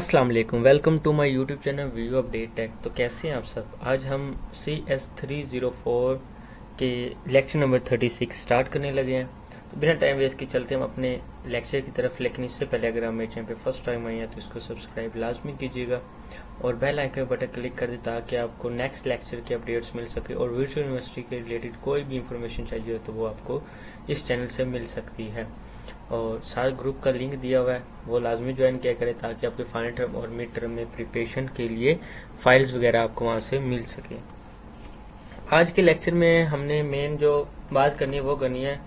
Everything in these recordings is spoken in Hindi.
अस्सलाम वालेकुम, welcome to my YouTube channel view update tech. तो कैसे हैं आप सब। आज हम CS304 के लेक्चर नंबर 36 स्टार्ट करने लगे हैं। तो बिना टाइम वेस्ट के चलते हम अपने लेक्चर की तरफ। लेकिन इससे पहले अगर आप मेरे चैनल पे फर्स्ट टाइम आए हैं तो इसको सब्सक्राइब लाजमी कीजिएगा और बेल आइकन बटन क्लिक कर दें ताकि आपको नेक्स्ट लेक्चर के अपडेट्स मिल सके और वर्चुअल यूनिवर्सिटी के रिलेटेड कोई भी इंफॉर्मेशन चाहिए हो तो वो आपको इस चैनल से मिल सकती है। और साथ ग्रुप का लिंक दिया हुआ है, वो लाजमी ज्वाइन किया करें ताकि आपके फाइनल टर्म और मिड टर्म में प्रिपरेशन के लिए फाइल्स वगैरह आपको वहाँ से मिल सके। आज के लेक्चर में हमने मेन जो बात करनी है वो करनी है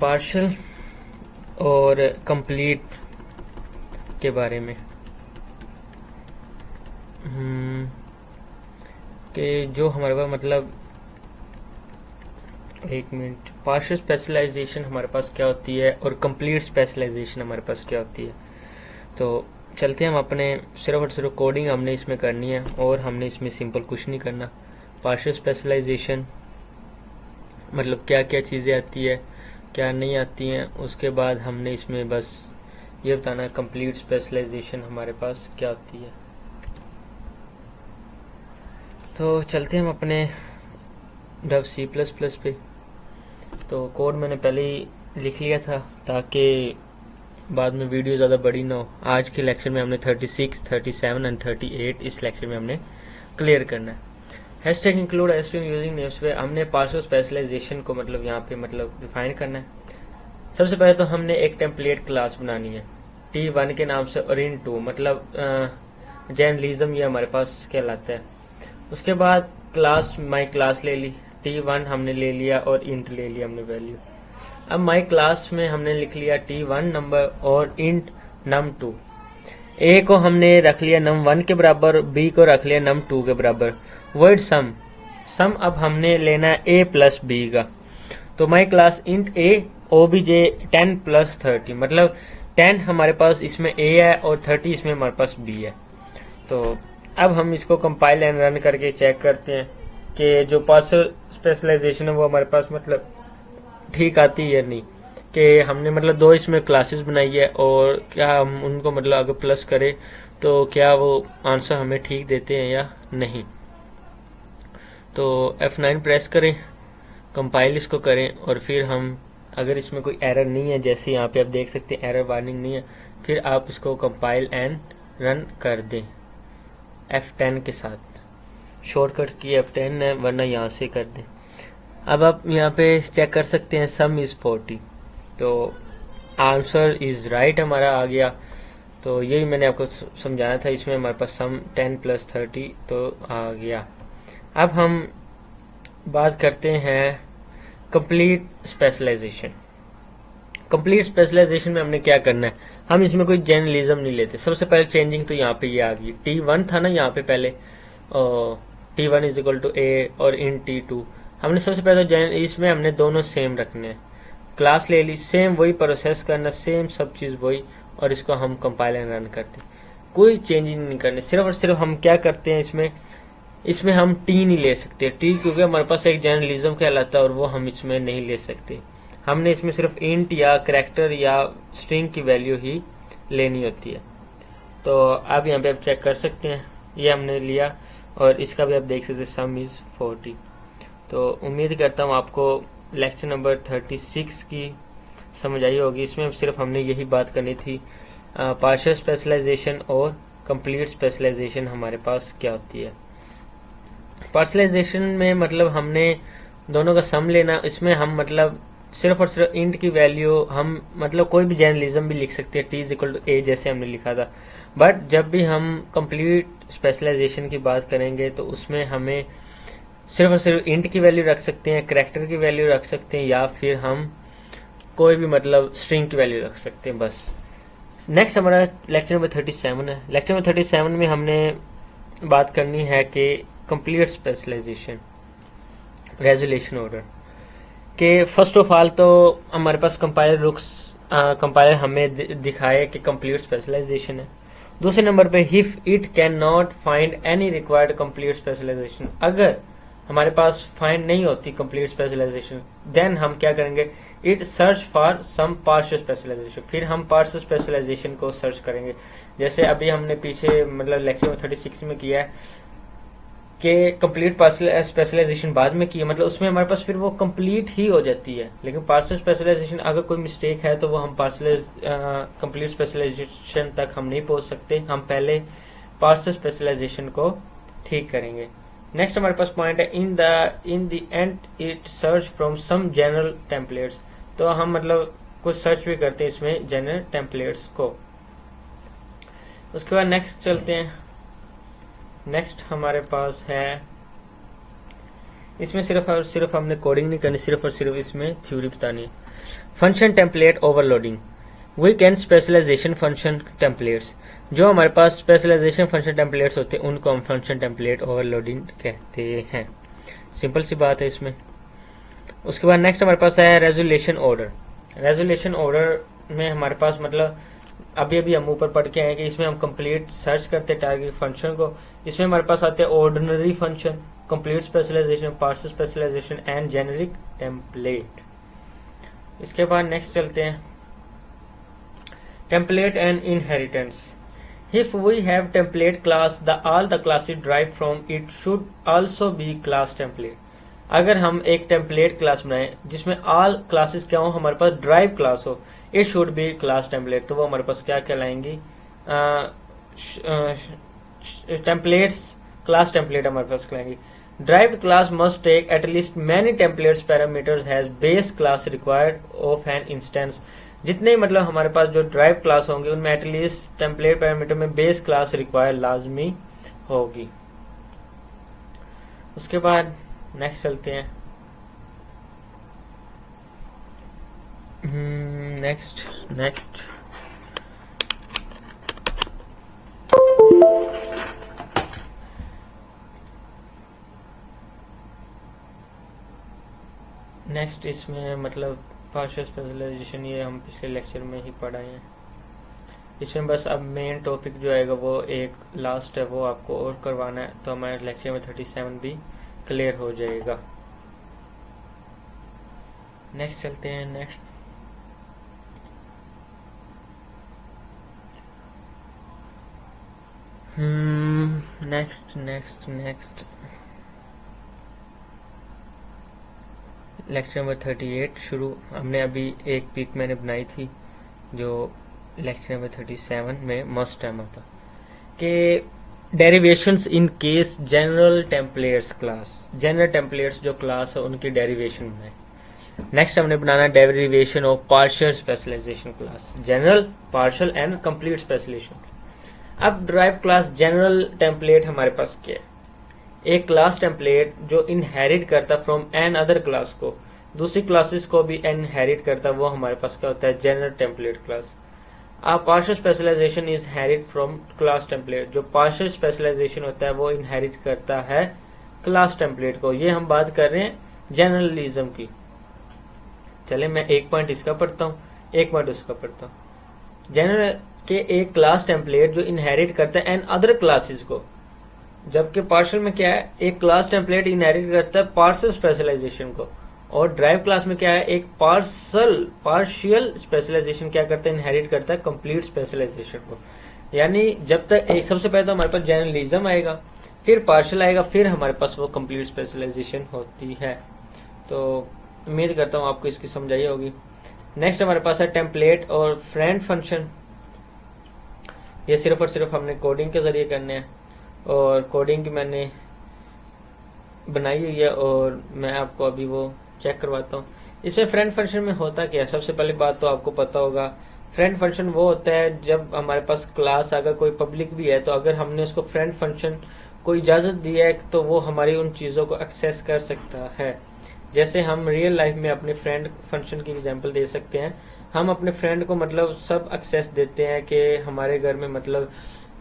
पार्शल और कंप्लीट के बारे में। कि जो हमारे पास मतलब एक मिनट, पार्शियल स्पेशलाइजेशन हमारे पास क्या होती है और कंप्लीट स्पेशलाइजेशन हमारे पास क्या होती है। तो चलते हैं हम अपने सिर्फ और सिर्फ कोडिंग हमने इसमें करनी है और हमने इसमें सिंपल कुछ नहीं करना। पार्शियल स्पेशलाइजेशन मतलब क्या क्या चीज़ें आती है क्या नहीं आती हैं, उसके बाद हमने इसमें बस ये बताना है कंप्लीट स्पेशलाइजेशन हमारे पास क्या होती है। तो चलते हैं हम अपने डव C++ पे। तो कोड मैंने पहले ही लिख लिया था ताकि बाद में वीडियो ज़्यादा बड़ी ना हो। आज के लेक्चर में हमने 36, 37 एंड 38 इस लेक्चर में हमने क्लियर करना है। Hashtag include hashtag using names पे हमने पार्शियल स्पेशलाइजेशन को मतलब यहाँ पे मतलब डिफाइन करना है। सबसे पहले तो हमने एक टेम्पलेट क्लास बनानी है T1 के नाम से और इन2 मतलब जर्नलिज्म ये हमारे पास कहलाता है। उसके बाद क्लास माई क्लास ले ली, T1 हमने ले लिया और इंट ले लिया हमने वैल्यू। अब माई क्लास में हमने लिख लिया T1 नंबर और इंट num2। ए को हमने रख लिया num1 के बराबर, बी को रख लिया num2 के बराबर। वर्ड सम सम अब हमने लेना है a प्लस बी का। तो my class int a obj 10 plus 30 मतलब 10 हमारे पास इसमें a है और 30 इसमें हमारे पास b है। तो अब हम इसको कंपाइल एंड रन करके चेक करते हैं कि जो पार्शियल स्पेशलाइजेशन है वो हमारे पास मतलब ठीक आती है या नहीं। कि हमने मतलब दो इसमें क्लासेस बनाई है और क्या हम उनको मतलब अगर प्लस करें तो क्या वो आंसर हमें ठीक देते हैं या नहीं। तो F9 प्रेस करें, कंपाइल इसको करें और फिर हम अगर इसमें कोई एरर नहीं है, जैसे यहाँ पे आप देख सकते हैं एरर वार्निंग नहीं है, फिर आप इसको कंपाइल एंड रन कर दें F10 के साथ। शॉर्टकट की F10 है वरना यहाँ से कर दें। अब आप यहाँ पे चेक कर सकते हैं सम इज़ 40, तो आंसर इज़ राइट हमारा आ गया। तो यही मैंने आपको समझाया था, इसमें हमारे पास सम 10 प्लस 30 तो आ गया। अब हम बात करते हैं कंप्लीट स्पेशलाइजेशन। कंप्लीट स्पेशलाइजेशन में हमने क्या करना है, हम इसमें कोई जर्नलिज्म नहीं लेते। सबसे पहले चेंजिंग तो यहाँ पे ये आ गई, T1 था ना यहाँ पे पहले, और T1 is equal to a और इन T2 हमने सबसे पहले तो इसमें हमने दोनों सेम रखने हैं। क्लास ले ली, सेम वही प्रोसेस करना, सेम सब चीज़ वही, और इसको हम कंपाइल एंड रन करते, कोई चेंजिंग नहीं करने। सिर्फ और सिर्फ हम क्या करते हैं इसमें हम टी नहीं ले सकते, टी क्योंकि हमारे पास एक जर्नलिज्म कहलाता है और वो हम इसमें नहीं ले सकते। हमने इसमें सिर्फ इंट या करैक्टर या स्ट्रिंग की वैल्यू ही लेनी होती है। तो आप यहाँ पे आप चेक कर सकते हैं, ये हमने लिया और इसका भी आप देख सकते हैं सम इज़ 40। तो उम्मीद करता हूँ आपको लेक्चर नंबर 36 की समझ आई होगी। इसमें सिर्फ हमने यही बात करनी थी, पार्शियल स्पेशलाइजेशन और कंप्लीट स्पेशलाइजेशन हमारे पास क्या होती है। पार्शलाइजेशन में मतलब हमने दोनों का सम लेना, इसमें हम मतलब सिर्फ और सिर्फ इंट की वैल्यू हम मतलब कोई भी जर्नलिज्म भी लिख सकते हैं, T is equal to a जैसे हमने लिखा था। बट जब भी हम कंप्लीट स्पेशलाइजेशन की बात करेंगे तो उसमें हमें सिर्फ और सिर्फ इंट की वैल्यू रख सकते हैं, करैक्टर की वैल्यू रख सकते हैं, या फिर हम कोई भी मतलब स्ट्रिंग की वैल्यू रख सकते हैं बस। नेक्स्ट हमारा लेक्चर नंबर 37 है। लेक्चर नंबर 37 में हमने बात करनी है कि कंप्लीट स्पेशलाइजेशन रेजोल्यूशन ऑर्डर के फर्स्ट ऑफ ऑल तो हमारे पास कंपाइलर हमें दिखाए कि कंप्लीट स्पेशलाइजेशन है। दूसरे नंबर पे if it can not find any required complete specialization, अगर हमारे पास फाइंड नहीं होती कंप्लीट स्पेशलाइजेशन देन हम क्या करेंगे, it search for some partial specialization, फिर हम पार्शियल स्पेशलाइजेशन को सर्च करेंगे। जैसे अभी हमने पीछे मतलब लेक्चर 36 में किया है कि कंप्लीट पार्शियल स्पेशलाइजेशन बाद में की है, मतलब उसमें हमारे पास फिर वो कंप्लीट ही हो जाती है। लेकिन पार्शियल स्पेशलाइजेशन अगर कोई मिस्टेक है तो वो हम पार्शियल कंप्लीट स्पेशलाइजेशन तक हम नहीं पहुंच सकते, हम पहले पार्शियल स्पेशलाइजेशन को ठीक करेंगे। नेक्स्ट हमारे पास पॉइंट है in the end it search from some general templates, तो हम मतलब कुछ सर्च भी करते हैं इसमें जनरल टेम्पलेट्स को। उसके बाद नेक्स्ट चलते हैं। नेक्स्ट हमारे पास है, इसमें सिर्फ और सिर्फ हमने कोडिंग नहीं करनी, सिर्फ और सिर्फ इसमें थ्योरी बतानी है। Function template overloading, we can specialization function templates, जो हमारे पास स्पेशलाइजेशन फंक्शन टेम्पलेट्स होते हैं उनको हम फंक्शन टेम्पलेट ओवरलोडिंग कहते हैं। सिंपल सी बात है इसमें। उसके बाद नेक्स्ट हमारे पास है रेजोल्यूशन ऑर्डर। रेजोल्यूशन ऑर्डर में हमारे पास मतलब अभी हम ऊपर पढ़ के आए कि इसमें हम कंप्लीट सर्च करते हैं टारगेट फंक्शन को। इसमें हमारे पास आते हैं ordinary function, complete specialization, partial specialization and generic template. इसके बाद नेक्स्ट चलते हैं template and inheritance. If we have template class, all the classes derived from it should also be class template. अगर हम एक टेम्पलेट क्लास बनाए जिसमें ऑल क्लासेस क्या हो, हमारे पास ड्राइव क्लास हो, it should be class template, तो वो हमारे पास क्या कहलाएंगी, टेम्पलेट्स क्लास टेम्पलेट हमारे पास कहलाएंगी। Derived class must take at least many templates parameters has base class required of an instance. जितने मतलब हमारे पास जो ड्राइव क्लास होंगे उनमें एटलीस्ट टेम्पलेट पैरामीटर में बेस क्लास रिक्वायर लाजमी होगी। उसके बाद नेक्स्ट चलते हैं। नेक्स्ट नेक्स्ट इसमें मतलब पार्शियल स्पेशलाइजेशन, ये हम पिछले लेक्चर में ही पढ़ाए हैं। इसमें बस अब मेन टॉपिक जो आएगा वो एक लास्ट है, वो आपको और करवाना है, तो हमारे लेक्चर में 37 भी क्लियर हो जाएगा। नेक्स्ट चलते हैं। नेक्स्ट लेक्चर नंबर 38 शुरू। हमने अभी एक पिक मैंने बनाई थी जो लेक्चर नंबर 37 में मस्ट टाइम आता कि derivations in case general templates class, general templates जो क्लास है उनकी डेरिवेशन बनाए। नेक्स्ट हमने बनाना derivation of partial specialization class, general, partial and complete specialization. अब ड्राइव क्लास जनरल टेम्पलेट हमारे पास क्या है, एक क्लास टेम्पलेट जो इनहेरिट करता फ्रॉम एन अदर क्लास को, दूसरी क्लासेस को भी इनहेरिट करता, वो हमारे पास क्या होता है, जनरल टेम्पलेट क्लास। अब partial specialization inherit from class template, जो पार्शियल स्पेशलाइजेशन होता है वो इनहेरिट करता है क्लास टेम्पलेट को। ये हम बात कर रहे हैं जनरलिज्म की। चले मैं एक पॉइंट इसका पढ़ता हूँ, एक पॉइंट उसका पढ़ता हूँ। जनरल के एक क्लास टेम्पलेट जो इनहेरिट करता है एन अदर क्लासेस को, जबकि पार्शियल में क्या है, एक क्लास टेम्पलेट इनहेरिट करता है पार्शियल स्पेशलाइजेशन को, और ड्राइव क्लास में क्या है, एक पार्शियल स्पेशलाइजेशन क्या करता है, इनहेरिट करता है कंप्लीट स्पेशलाइजेशन को। यानी जब तक एक सबसे पहले तो हमारे पास जनरलिज्म आएगा, फिर पार्शियल आएगा, फिर हमारे पास वो कंप्लीट स्पेशलाइजेशन होती है। तो उम्मीद करता हूँ आपको इसकी समझ आई होगी। नेक्स्ट हमारे पास है टेम्पलेट और फ्रेंड फंक्शन। ये सिर्फ और सिर्फ हमने कोडिंग के जरिए करने हैं, और कोडिंग की मैंने बनाई हुई है और मैं आपको अभी वो चेक करवाता हूँ। इसमें फ्रेंड फंक्शन में होता क्या है, सबसे पहली बात तो आपको पता होगा, फ्रेंड फंक्शन वो होता है जब हमारे पास क्लास अगर कोई पब्लिक भी है तो अगर हमने उसको फ्रेंड फंक्शन को इजाजत दी है तो वो हमारी उन चीजों को एक्सेस कर सकता है। जैसे हम रियल लाइफ में अपने फ्रेंड फंक्शन की एग्जांपल दे सकते हैं। हम अपने फ्रेंड को मतलब सब एक्सेस देते हैं कि हमारे घर में मतलब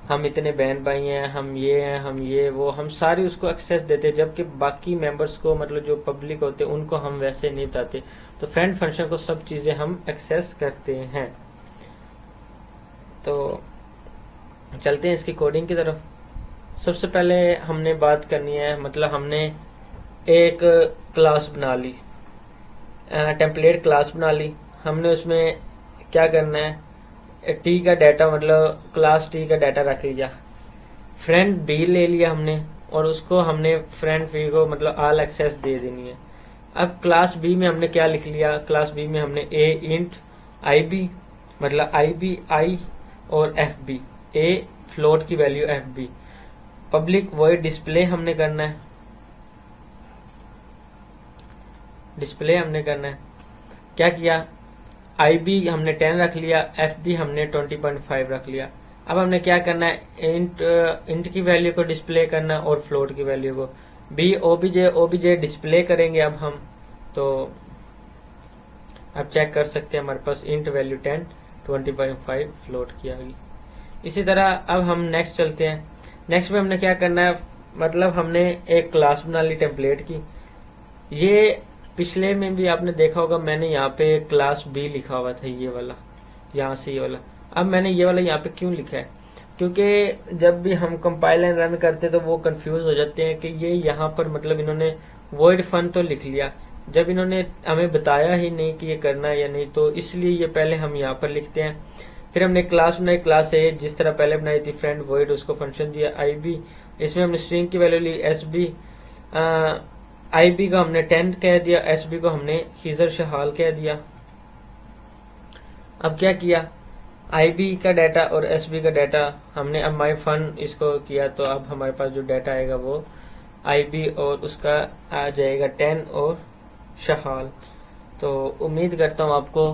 हम इतने बहन भाई हैं, हम ये हैं, हम ये वो, हम सारी उसको एक्सेस देते हैं, जबकि बाकी मेंबर्स को मतलब जो पब्लिक होते हैं उनको हम वैसे नहीं बताते। तो फ्रेंड फंक्शन को सब चीजें हम एक्सेस करते हैं। तो चलते हैं इसकी कोडिंग की तरफ। सबसे पहले हमने बात करनी है, मतलब हमने एक क्लास बना ली, टेम्पलेट क्लास बना ली हमने। उसमें क्या करना है, टी का डाटा मतलब क्लास टी का डाटा रख लिया, फ्रेंड बी ले लिया हमने और उसको हमने फ्रेंड बी को मतलब ऑल एक्सेस दे देनी है। अब क्लास बी में हमने क्या लिख लिया, क्लास बी में हमने ए इंट आई बी मतलब आई बी आई और एफ बी, ए फ्लोट की value F B, public void display हमने करना है, डिस्प्ले हमने करना है। क्या किया, आई बी हमने 10 रख लिया, एफ बी हमने 20.5 रख लिया। अब हमने क्या करना है, इंट की वैल्यू को डिस्प्ले करना और फ्लोट की वैल्यू को। बी ओबीजे डिस्प्ले करेंगे अब हम, तो अब चेक कर सकते हैं हमारे पास इंट वैल्यू 10 20.5 फ्लोट की आ गई। इसी तरह अब हम नेक्स्ट चलते हैं। नेक्स्ट में हमने क्या करना है, मतलब हमने एक क्लास बना ली टेम्पलेट की। ये पिछले में भी आपने देखा होगा, मैंने यहाँ पे क्लास बी लिखा हुआ था, ये वाला यहाँ से ये वाला। अब मैंने ये वाला यहाँ पे क्यों लिखा है, क्योंकि जब भी हम कंपाइल एंड रन करते तो वो कंफ्यूज हो जाते हैं कि ये यहाँ पर मतलब इन्होंने वॉइड फन तो लिख लिया, जब इन्होंने हमें बताया ही नहीं कि ये करना है या नहीं, तो इसलिए ये पहले हम यहाँ पर लिखते हैं। फिर हमने क्लास बनाई, क्लास ए जिस तरह पहले बनाई थी फ्रेंड वॉइड, उसको फंक्शन दिया आई बी, इसमें हमने स्ट्रिंग की वैल्यू ली एस बी, आई बी को हमने 10 कह दिया, एस बी को हमने खिजर शहाल कह दिया। अब क्या किया, आई बी का डाटा और एस बी का डाटा हमने अब माई फन इसको किया, तो अब हमारे पास जो डाटा आएगा वो आई बी और उसका आ जाएगा 10 और शहाल। तो उम्मीद करता हूँ आपको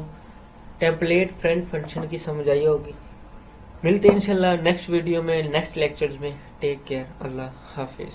टेम्पलेट फ्रेंड फंक्शन की समझ आई होगी। मिलते हैं इंशाल्लाह नेक्स्ट वीडियो में, नेक्स्ट लेक्चर्स में। टेक केयर, अल्लाह हाफिज।